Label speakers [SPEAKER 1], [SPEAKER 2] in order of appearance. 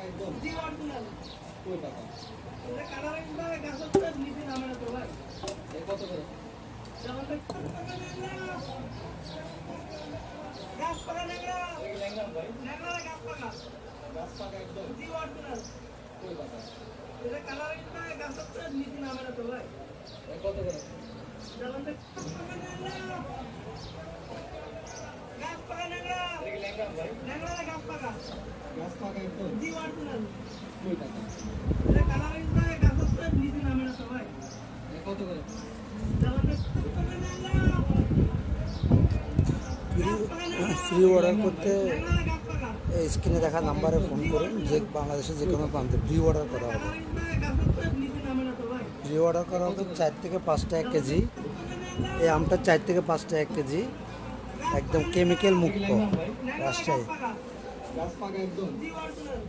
[SPEAKER 1] একদম
[SPEAKER 2] জি অরিজিনাল।
[SPEAKER 1] কই টাকা
[SPEAKER 2] এটা কালারিং বা গাছের তো নিচে নামে না তো ভাই।
[SPEAKER 1] এ কত করে
[SPEAKER 2] যেমন গাছ পাকা ন্যাংরা,
[SPEAKER 1] এই ল্যাংড়া ভাই
[SPEAKER 2] ন্যাংরা গাছ পাকা।
[SPEAKER 1] গাছ পাকা একদম
[SPEAKER 2] জি অরিজিনাল।
[SPEAKER 1] কই টাকা
[SPEAKER 2] এটা কালারিং বা গাছের তো নিচে নামে না তো ভাই।
[SPEAKER 1] এ কত করে
[SPEAKER 2] যেমন গাছ পাকা ন্যাংরা,
[SPEAKER 1] এই ল্যাংড়া ভাই
[SPEAKER 2] ন্যাংরা গাছ পাকা।
[SPEAKER 1] গাছ পাকা একদম
[SPEAKER 2] জি অরিজিনাল।
[SPEAKER 1] কই টাকা
[SPEAKER 2] এটা কালারিং বা গাছের তো নিচে নামে না তো ভাই।
[SPEAKER 1] এ কত করে
[SPEAKER 2] যেমন
[SPEAKER 3] ফ্রি অর্ডার করতে
[SPEAKER 2] ন্যাংরা গাছ পাকা।
[SPEAKER 3] এই স্ক্রিনে দেখা নাম্বারে ফোন করুন, যে বাংলাদেশের যে কোনো প্রান্তে ফ্রি অর্ডার করা হবে।
[SPEAKER 2] কালারিং বা গাছের তো নিচে নামে না তো ভাই।
[SPEAKER 3] ফ্রি অর্ডার করা হবে 4 থেকে 5 টাকা কেজি। এই আমটা 4 থেকে 5 টাকা কেজি, একদম কেমিক্যাল মুক্ত,
[SPEAKER 2] ন্যাংরা গাছ
[SPEAKER 3] রাজশাহী।
[SPEAKER 2] পাকা।
[SPEAKER 1] গাছ পাকা একদম
[SPEAKER 2] জি অরিজিনাল।